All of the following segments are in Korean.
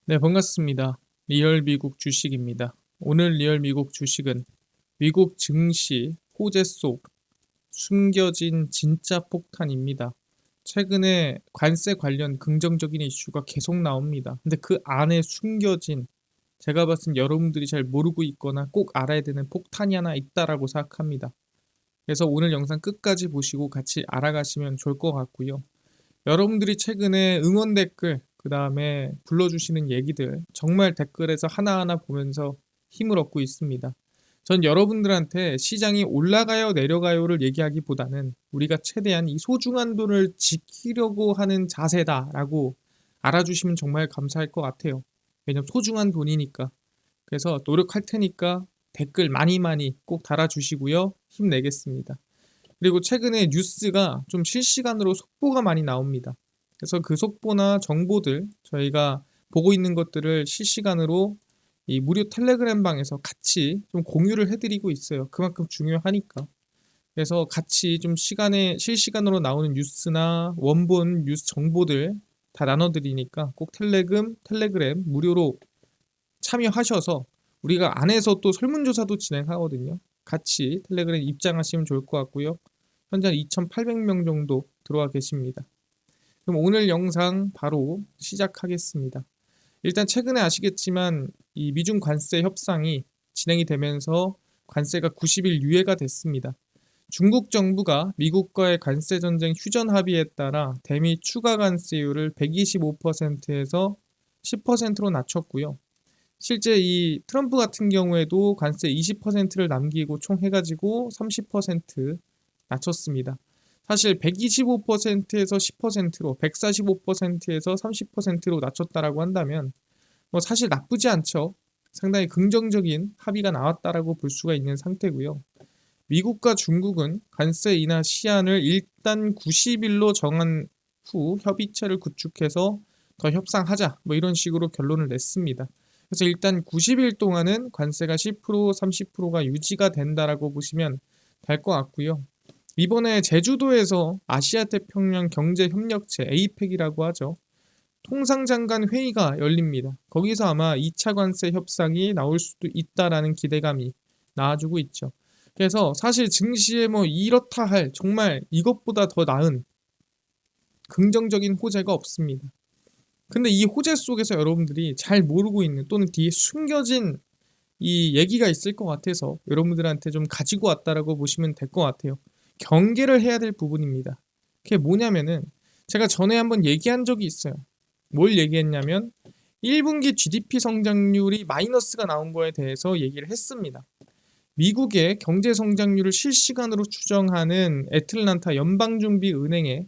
네, 반갑습니다. 리얼 미국 주식입니다. 오늘 리얼 미국 주식은 미국 증시 호재 속 숨겨진 진짜 폭탄입니다. 최근에 관세 관련 긍정적인 이슈가 계속 나옵니다. 근데 그 안에 숨겨진 제가 봤을 때 여러분들이 잘 모르고 있거나 꼭 알아야 되는 폭탄이 하나 있다라고 생각합니다. 그래서 오늘 영상 끝까지 보시고 같이 알아가시면 좋을 것 같고요. 여러분들이 최근에 응원 댓글, 그 다음에 불러주시는 얘기들, 정말 댓글에서 하나하나 보면서 힘을 얻고 있습니다. 전 여러분들한테 시장이 올라가요, 내려가요를 얘기하기보다는 우리가 최대한 이 소중한 돈을 지키려고 하는 자세다라고 알아주시면 정말 감사할 것 같아요. 왜냐면 소중한 돈이니까. 그래서 노력할 테니까 댓글 많이 많이 꼭 달아주시고요. 힘내겠습니다. 그리고 최근에 뉴스가 좀 실시간으로 속보가 많이 나옵니다. 그래서 그 속보나 정보들 저희가 보고 있는 것들을 실시간으로 이 무료 텔레그램 방에서 같이 좀 공유를 해드리고 있어요. 그만큼 중요하니까. 그래서 같이 좀 시간에 실시간으로 나오는 뉴스나 원본 뉴스 정보들 다 나눠드리니까 꼭 텔레그램 무료로 참여하셔서 우리가 안에서 또 설문조사도 진행하거든요. 같이 텔레그램 입장하시면 좋을 것 같고요. 현재 2,800명 정도 들어와 계십니다. 그럼 오늘 영상 바로 시작하겠습니다. 일단 최근에 아시겠지만 이 미중 관세 협상이 진행이 되면서 관세가 90일 유예가 됐습니다. 중국 정부가 미국과의 관세 전쟁 휴전 합의에 따라 대미 추가 관세율을 125%에서 10%로 낮췄고요. 실제 이 트럼프 같은 경우에도 관세 20%를 남기고 총 해가지고 30% 낮췄습니다. 사실 125%에서 10%로 145%에서 30%로 낮췄다라고 한다면 뭐 사실 나쁘지 않죠. 상당히 긍정적인 합의가 나왔다라고 볼 수가 있는 상태고요. 미국과 중국은 관세 인하 시한을 일단 90일로 정한 후 협의체를 구축해서 더 협상하자 뭐 이런 식으로 결론을 냈습니다. 그래서 일단 90일 동안은 관세가 10% 30%가 유지가 된다라고 보시면 될 것 같고요. 이번에 제주도에서 아시아태평양 경제협력체 APEC이라고 하죠. 통상장관 회의가 열립니다. 거기서 아마 2차 관세 협상이 나올 수도 있다라는 기대감이 나와주고 있죠. 그래서 사실 증시에 뭐 이렇다 할 정말 이것보다 더 나은 긍정적인 호재가 없습니다. 근데 이 호재 속에서 여러분들이 잘 모르고 있는 또는 뒤에 숨겨진 이 얘기가 있을 것 같아서 여러분들한테 좀 가지고 왔다라고 보시면 될 것 같아요. 경계를 해야 될 부분입니다. 그게 뭐냐면은 제가 전에 한번 얘기한 적이 있어요. 뭘 얘기했냐면 1분기 GDP 성장률이 마이너스가 나온 거에 대해서 얘기를 했습니다. 미국의 경제 성장률을 실시간으로 추정하는 애틀란타 연방준비은행의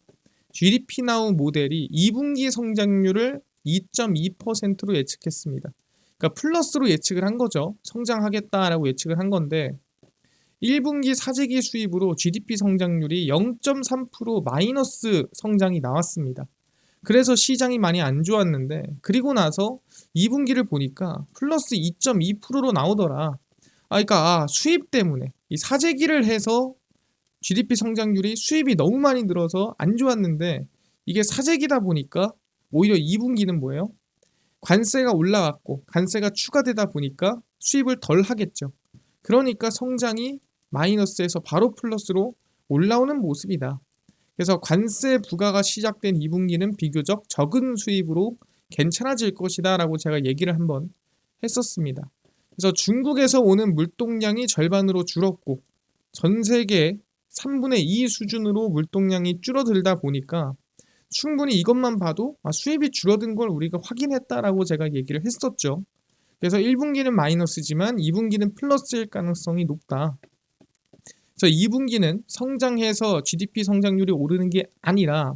GDP 나우 모델이 2분기 성장률을 2.2%로 예측했습니다. 그러니까 플러스로 예측을 한 거죠. 성장하겠다라고 예측을 한 건데 1분기 사재기 수입으로 GDP 성장률이 0.3% 마이너스 성장이 나왔습니다. 그래서 시장이 많이 안 좋았는데 그리고 나서 2분기를 보니까 플러스 2.2%로 나오더라. 그러니까 수입 때문에 이 사재기를 해서 GDP 성장률이 수입이 너무 많이 늘어서 안 좋았는데 이게 사재기다 보니까 오히려 2분기는 뭐예요? 관세가 올라갔고 관세가 추가되다 보니까 수입을 덜 하겠죠. 그러니까 성장이 마이너스에서 바로 플러스로 올라오는 모습이다. 그래서 관세 부과가 시작된 2분기는 비교적 적은 수입으로 괜찮아질 것이다 라고 제가 얘기를 한번 했었습니다. 그래서 중국에서 오는 물동량이 절반으로 줄었고 전 세계 3분의 2 수준으로 물동량이 줄어들다 보니까 충분히 이것만 봐도 수입이 줄어든 걸 우리가 확인했다라고 제가 얘기를 했었죠. 그래서 1분기는 마이너스지만 2분기는 플러스일 가능성이 높다. 그래서 2분기는 성장해서 GDP 성장률이 오르는 게 아니라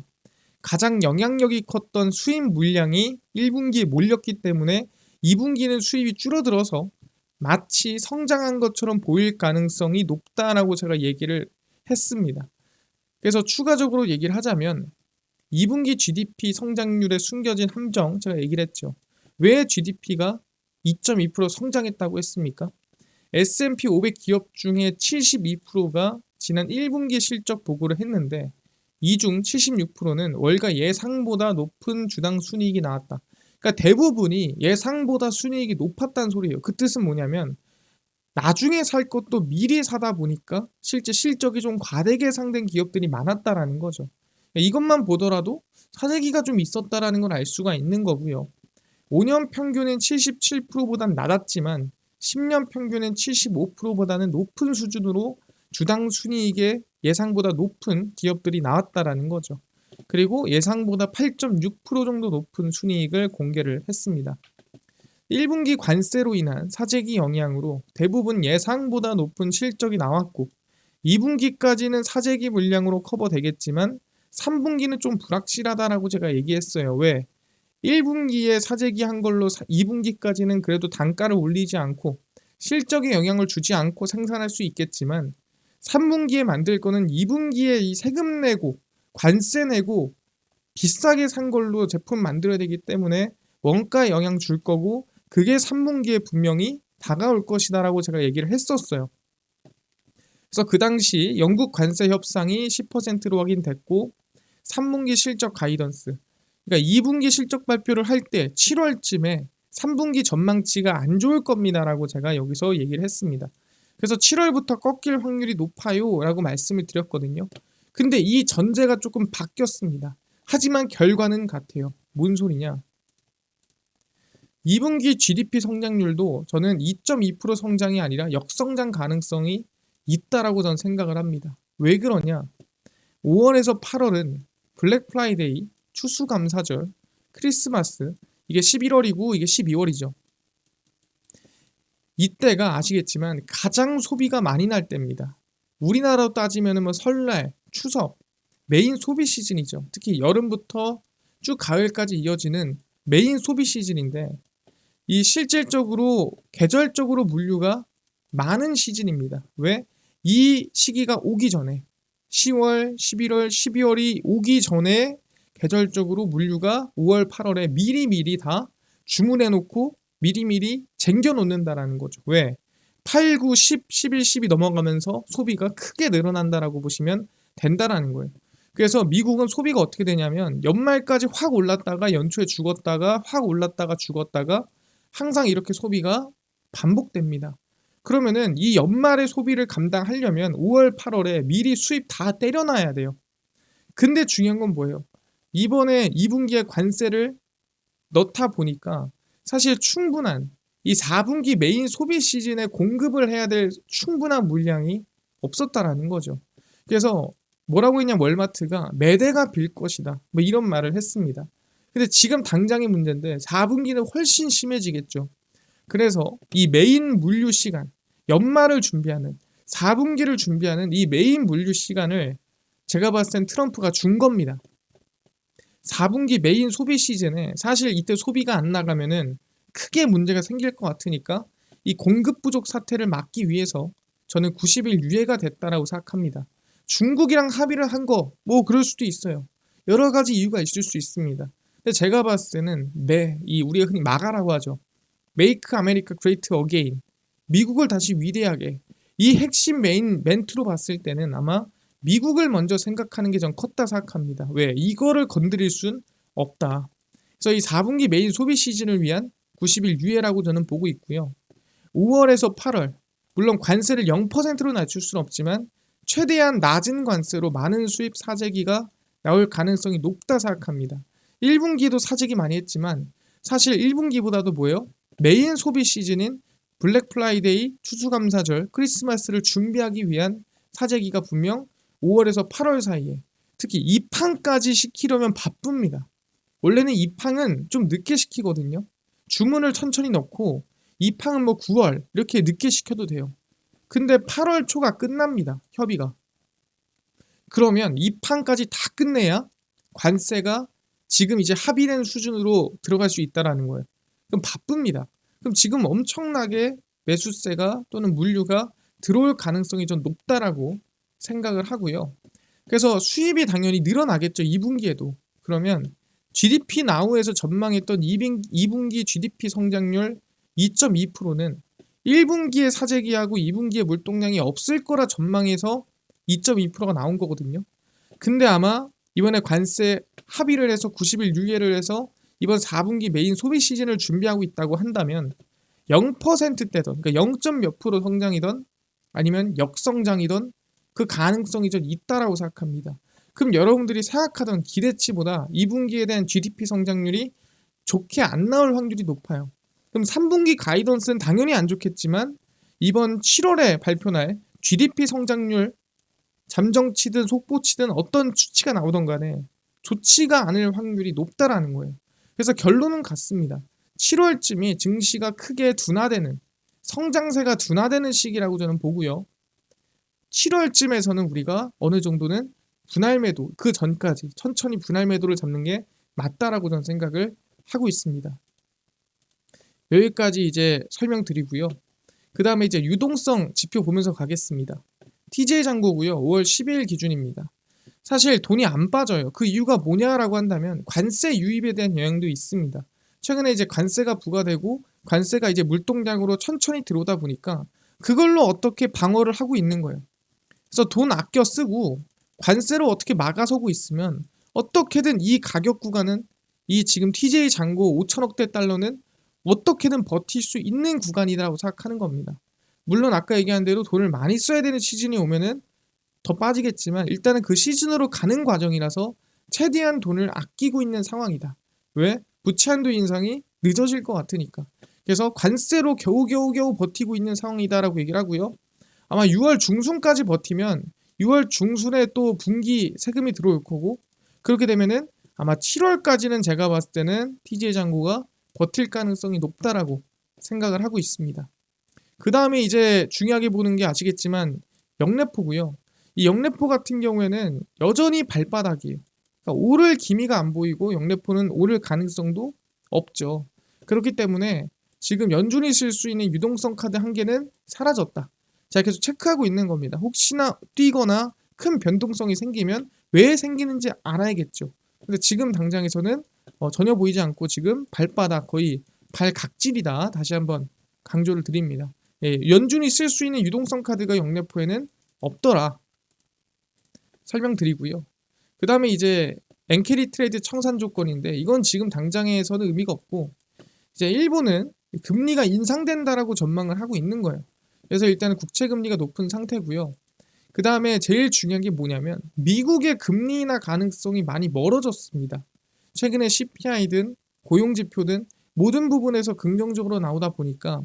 가장 영향력이 컸던 수입 물량이 1분기에 몰렸기 때문에 2분기는 수입이 줄어들어서 마치 성장한 것처럼 보일 가능성이 높다라고 제가 얘기를 했습니다. 그래서 추가적으로 얘기를 하자면 2분기 GDP 성장률에 숨겨진 함정 제가 얘기를 했죠. 왜 GDP가 2.2% 성장했다고 했습니까? S&P 500 기업 중에 72%가 지난 1분기 실적 보고를 했는데 이 중 76%는 월가 예상보다 높은 주당 순이익이 나왔다. 그러니까 대부분이 예상보다 순이익이 높았다는 소리예요. 그 뜻은 뭐냐면 나중에 살 것도 미리 사다 보니까 실제 실적이 좀 과대계 상된 기업들이 많았다라는 거죠. 이것만 보더라도 사재기가 좀 있었다라는 걸 알 수가 있는 거고요. 5년 평균은 77%보단 낮았지만 10년 평균은 75%보다는 높은 수준으로 주당 순이익의 예상보다 높은 기업들이 나왔다라는 거죠. 그리고 예상보다 8.6% 정도 높은 순이익을 공개를 했습니다. 1분기 관세로 인한 사재기 영향으로 대부분 예상보다 높은 실적이 나왔고 2분기까지는 사재기 물량으로 커버되겠지만 3분기는 좀 불확실하다라고 제가 얘기했어요. 왜? 1분기에 사재기 한 걸로 2분기까지는 그래도 단가를 올리지 않고 실적에 영향을 주지 않고 생산할 수 있겠지만 3분기에 만들 거는 2분기에 이 세금 내고 관세 내고 비싸게 산 걸로 제품 만들어야 되기 때문에 원가에 영향 줄 거고 그게 3분기에 분명히 다가올 것이다라고 제가 얘기를 했었어요. 그래서 그 당시 영국 관세 협상이 10%로 확인됐고 3분기 실적 가이던스 그러니까 2분기 실적 발표를 할 때 7월쯤에 3분기 전망치가 안 좋을 겁니다라고 제가 여기서 얘기를 했습니다. 그래서 7월부터 꺾일 확률이 높아요 라고 말씀을 드렸거든요. 근데 이 전제가 조금 바뀌었습니다. 하지만 결과는 같아요. 뭔 소리냐? 2분기 GDP 성장률도 저는 2.2% 성장이 아니라 역성장 가능성이 있다라고 저는 생각을 합니다. 왜 그러냐? 5월에서 8월은 블랙 프라이데이, 추수감사절, 크리스마스 이게 11월이고 이게 12월이죠. 이때가 아시겠지만 가장 소비가 많이 날 때입니다. 우리나라로 따지면 뭐 설날, 추석, 메인 소비 시즌이죠. 특히 여름부터 쭉 가을까지 이어지는 메인 소비 시즌인데 이 실질적으로 계절적으로 물류가 많은 시즌입니다. 왜? 이 시기가 오기 전에 10월, 11월, 12월이 오기 전에 계절적으로 물류가 5월, 8월에 미리미리 다 주문해 놓고 미리미리 쟁겨 놓는다라는 거죠. 왜? 8, 9, 10, 11, 12 넘어가면서 소비가 크게 늘어난다라고 보시면 된다라는 거예요. 그래서 미국은 소비가 어떻게 되냐면 연말까지 확 올랐다가 연초에 죽었다가 확 올랐다가 죽었다가 항상 이렇게 소비가 반복됩니다. 그러면은 이 연말의 소비를 감당하려면 5월, 8월에 미리 수입 다 때려놔야 돼요. 근데 중요한 건 뭐예요? 이번에 2분기에 관세를 넣다 보니까 사실 충분한 이 4분기 메인 소비 시즌에 공급을 해야 될 충분한 물량이 없었다라는 거죠. 그래서 뭐라고 했냐 월마트가 매대가 빌 것이다. 뭐 이런 말을 했습니다. 근데 지금 당장의 문제인데 4분기는 훨씬 심해지겠죠. 그래서 이 메인 물류 시간, 연말을 준비하는 4분기를 준비하는 이 메인 물류 시간을 제가 봤을 땐 트럼프가 준 겁니다. 4분기 메인 소비 시즌에 사실 이때 소비가 안 나가면은 크게 문제가 생길 것 같으니까 이 공급 부족 사태를 막기 위해서 저는 90일 유예가 됐다라고 생각합니다. 중국이랑 합의를 한 거 뭐 그럴 수도 있어요. 여러 가지 이유가 있을 수 있습니다. 근데 제가 봤을 때는 이 우리가 흔히 마가라고 하죠. 메이크 아메리카 그레이트 어게인 미국을 다시 위대하게 이 핵심 메인 멘트로 봤을 때는 아마 미국을 먼저 생각하는 게 전 컸다 생각합니다. 왜? 이거를 건드릴 순 없다. 그래서 이 4분기 메인 소비 시즌을 위한 90일 유예라고 저는 보고 있고요. 5월에서 8월 물론 관세를 0%로 낮출 수는 없지만 최대한 낮은 관세로 많은 수입 사재기가 나올 가능성이 높다 생각합니다. 1분기도 사재기 많이 했지만 사실 1분기보다도 뭐예요? 메인 소비 시즌인 블랙 프라이데이, 추수감사절, 크리스마스를 준비하기 위한 사재기가 분명 5월에서 8월 사이에 특히 입항까지 시키려면 바쁩니다. 원래는 입항은 좀 늦게 시키거든요. 주문을 천천히 넣고 입항은 뭐 9월 이렇게 늦게 시켜도 돼요. 근데 8월 초가 끝납니다. 협의가. 그러면 입항까지 다 끝내야 관세가 지금 이제 합의된 수준으로 들어갈 수 있다라는 거예요. 그럼 바쁩니다. 그럼 지금 엄청나게 매수세가 또는 물류가 들어올 가능성이 좀 높다라고 생각을 하고요. 그래서 수입이 당연히 늘어나겠죠. 2분기에도. 그러면 GDP 나우에서 전망했던 2분기 GDP 성장률 2.2%는 1분기에 사재기하고 2분기에 물동량이 없을 거라 전망해서 2.2%가 나온 거거든요. 근데 아마 이번에 관세 합의를 해서 90일 유예를 해서 이번 4분기 메인 소비 시즌을 준비하고 있다고 한다면 0%대던, 그러니까 0. 몇 프로 성장이던 아니면 역성장이던 그 가능성이 좀 있다라고 생각합니다. 그럼 여러분들이 생각하던 기대치보다 2분기에 대한 GDP 성장률이 좋게 안 나올 확률이 높아요. 그럼 3분기 가이던스는 당연히 안 좋겠지만 이번 7월에 발표날 GDP 성장률 잠정치든 속보치든 어떤 수치가 나오던 간에 좋지가 않을 확률이 높다라는 거예요. 그래서 결론은 같습니다. 7월쯤이 증시가 크게 둔화되는, 성장세가 둔화되는 시기라고 저는 보고요. 7월쯤에서는 우리가 어느 정도는 분할 매도, 그 전까지 천천히 분할 매도를 잡는 게 맞다라고 저는 생각을 하고 있습니다. 여기까지 이제 설명드리고요. 그 다음에 이제 유동성 지표 보면서 가겠습니다. TJ장고고요. 5월 12일 기준입니다. 사실 돈이 안 빠져요. 그 이유가 뭐냐라고 한다면 관세 유입에 대한 영향도 있습니다. 최근에 이제 관세가 부과되고 관세가 이제 물동량으로 천천히 들어오다 보니까 그걸로 어떻게 방어를 하고 있는 거예요. 그래서 돈 아껴 쓰고 관세로 어떻게 막아서고 있으면 어떻게든 이 가격 구간은, 이 지금 TJ 잔고 5천억대 달러는 어떻게든 버틸 수 있는 구간이라고 생각하는 겁니다. 물론 아까 얘기한 대로 돈을 많이 써야 되는 시즌이 오면은 더 빠지겠지만 일단은 그 시즌으로 가는 과정이라서 최대한 돈을 아끼고 있는 상황이다. 왜? 부채 한도 인상이 늦어질 것 같으니까. 그래서 관세로 겨우겨우 버티고 있는 상황이다라고 얘기를 하고요. 아마 6월 중순까지 버티면 6월 중순에 또 분기 세금이 들어올 거고, 그렇게 되면은 아마 7월까지는 제가 봤을 때는 TJ 잔고가 버틸 가능성이 높다라고 생각을 하고 있습니다. 그 다음에 이제 중요하게 보는 게 아시겠지만 영래포고요. 이 영래포 같은 경우에는 여전히 발바닥이에요. 그러니까 오를 기미가 안 보이고 영래포는 오를 가능성도 없죠. 그렇기 때문에 지금 연준이 쓸 수 있는 유동성 카드 한 개는 사라졌다. 제가 계속 체크하고 있는 겁니다. 혹시나 뛰거나 큰 변동성이 생기면 왜 생기는지 알아야겠죠. 근데 지금 당장에서는 전혀 보이지 않고 지금 발바닥, 거의 발각질이다. 다시 한번 강조를 드립니다. 예, 연준이 쓸 수 있는 유동성 카드가 영래포에는 없더라. 설명드리고요. 그 다음에 이제 엔캐리 트레이드 청산 조건인데 이건 지금 당장에서는 의미가 없고, 이제 일본은 금리가 인상된다라고 전망을 하고 있는 거예요. 그래서 일단은 국채 금리가 높은 상태고요. 그 다음에 제일 중요한 게 뭐냐면 미국의 금리 인하 가능성이 많이 멀어졌습니다. 최근에 CPI든 고용지표든 모든 부분에서 긍정적으로 나오다 보니까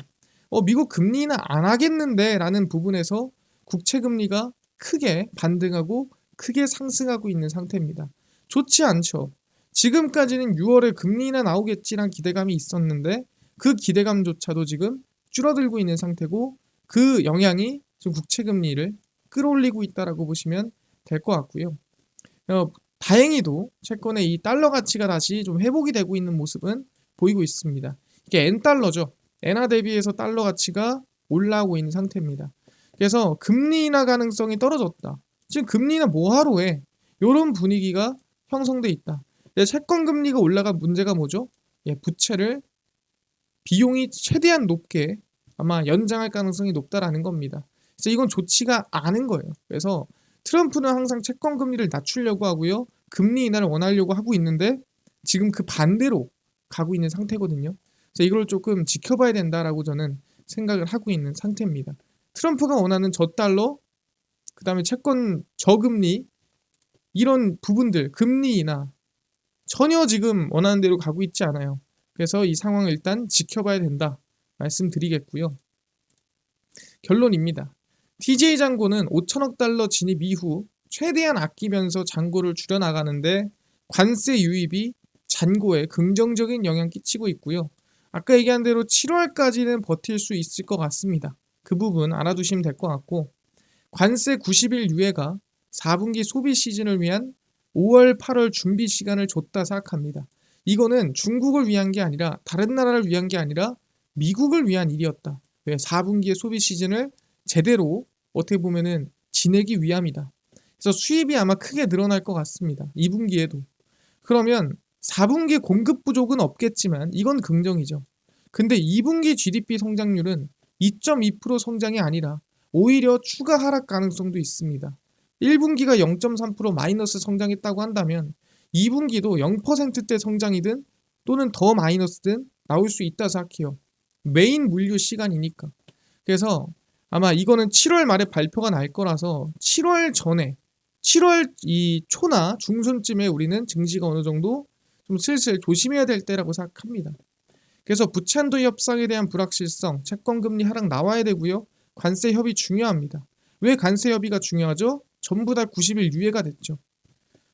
미국 금리 인하 안 하겠는데 라는 부분에서 국채 금리가 크게 반등하고 크게 상승하고 있는 상태입니다. 좋지 않죠. 지금까지는 6월에 금리 인하 나오겠지란 기대감이 있었는데 그 기대감조차도 지금 줄어들고 있는 상태고, 그 영향이 지금 국채 금리를 끌어올리고 있다라고 보시면 될 것 같고요. 다행히도 채권의 이 달러 가치가 다시 좀 회복이 되고 있는 모습은 보이고 있습니다. 이게 N달러죠. 엔화 대비해서 달러 가치가 올라오고 있는 상태입니다. 그래서 금리 인하 가능성이 떨어졌다. 지금 금리 인하 뭐하러 해? 이런 분위기가 형성돼 있다. 채권 금리가 올라간 문제가 뭐죠? 부채를 비용이 최대한 높게 아마 연장할 가능성이 높다라는 겁니다. 그래서 이건 좋지가 않은 거예요. 그래서 트럼프는 항상 채권 금리를 낮추려고 하고요. 금리 인하를 원하려고 하고 있는데 지금 그 반대로 가고 있는 상태거든요. 그래서 이걸 조금 지켜봐야 된다라고 저는 생각을 하고 있는 상태입니다. 트럼프가 원하는 저달러, 그 다음에 채권 저금리, 이런 부분들, 금리 인하 전혀 지금 원하는 대로 가고 있지 않아요. 그래서 이 상황을 일단 지켜봐야 된다 말씀드리겠고요. 결론입니다. TJ 잔고는 5천억 달러 진입 이후 최대한 아끼면서 잔고를 줄여나가는데 관세 유입이 잔고에 긍정적인 영향 끼치고 있고요. 아까 얘기한 대로 7월까지는 버틸 수 있을 것 같습니다. 그 부분 알아두시면 될 것 같고, 관세 90일 유예가 4분기 소비 시즌을 위한 5월, 8월 준비 시간을 줬다 생각합니다. 이거는 중국을 위한 게 아니라, 다른 나라를 위한 게 아니라 미국을 위한 일이었다. 왜? 4분기의 소비 시즌을 제대로 어떻게 보면은 지내기 위함이다. 그래서 수입이 아마 크게 늘어날 것 같습니다. 2분기에도. 그러면 4분기 공급 부족은 없겠지만 이건 긍정이죠. 근데 2분기 GDP 성장률은 2.2% 성장이 아니라 오히려 추가 하락 가능성도 있습니다. 1분기가 0.3% 마이너스 성장했다고 한다면 2분기도 0%대 성장이든 또는 더 마이너스든 나올 수 있다 생각해요. 메인 물류 시간이니까. 그래서 아마 이거는 7월 말에 발표가 날 거라서 7월 전에 7월 이 초나 중순쯤에 우리는 증시가 어느 정도 좀 슬슬 조심해야 될 때라고 생각합니다. 그래서 부채한도 협상에 대한 불확실성, 채권금리 하락 나와야 되고요. 관세 협의 중요합니다. 왜 관세 협의가 중요하죠? 전부 다 90일 유예가 됐죠.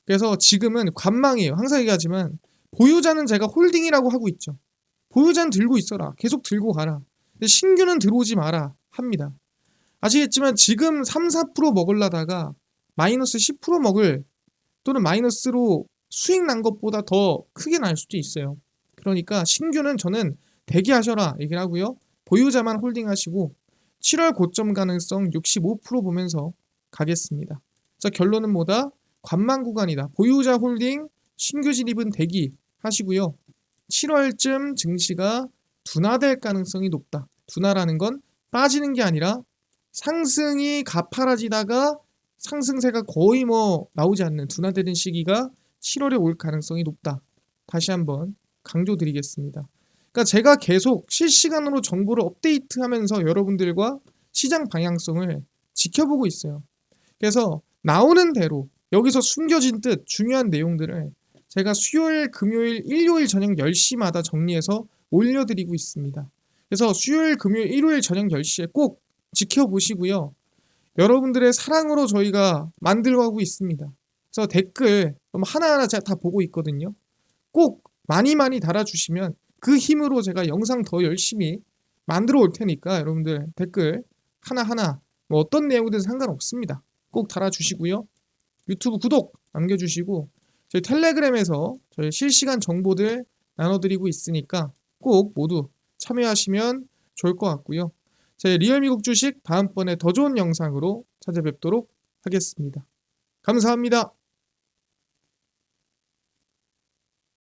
그래서 지금은 관망이에요. 항상 얘기하지만 보유자는 제가 홀딩이라고 하고 있죠. 보유자는 들고 있어라. 계속 들고 가라. 근데 신규는 들어오지 마라 합니다. 아시겠지만 지금 3, 4% 먹으려다가 마이너스 10% 먹을 또는 마이너스로 수익 난 것보다 더 크게 날 수도 있어요. 그러니까 신규는 저는 대기하셔라 얘기를 하고요. 보유자만 홀딩하시고 7월 고점 가능성 65% 보면서 가겠습니다. 그래서 결론은 뭐다? 관망 구간이다. 보유자 홀딩, 신규 진입은 대기 하시고요. 7월쯤 증시가 둔화될 가능성이 높다. 둔화라는 건 빠지는 게 아니라 상승이 가파라지다가 상승세가 거의 나오지 않는 둔화되는 시기가 7월에 올 가능성이 높다. 다시 한번 강조드리겠습니다. 그러니까 제가 계속 실시간으로 정보를 업데이트하면서 여러분들과 시장 방향성을 지켜보고 있어요. 그래서 나오는 대로 여기서 숨겨진 뜻 중요한 내용들을 제가 수요일, 금요일, 일요일 저녁 10시마다 정리해서 올려드리고 있습니다. 그래서 수요일, 금요일, 일요일 저녁 10시에 꼭 지켜보시고요. 여러분들의 사랑으로 저희가 만들고 하고 있습니다. 그래서 댓글 하나하나 제가 다 보고 있거든요. 꼭 많이 달아주시면 그 힘으로 제가 영상 더 열심히 만들어 올 테니까 여러분들 댓글 하나하나 어떤 내용이든 상관없습니다. 꼭 달아주시고요. 유튜브 구독 남겨주시고 저희 텔레그램에서 저희 실시간 정보들 나눠드리고 있으니까 꼭 모두 참여하시면 좋을 것 같고요. 제 리얼 미국 주식 다음번에 더 좋은 영상으로 찾아뵙도록 하겠습니다. 감사합니다.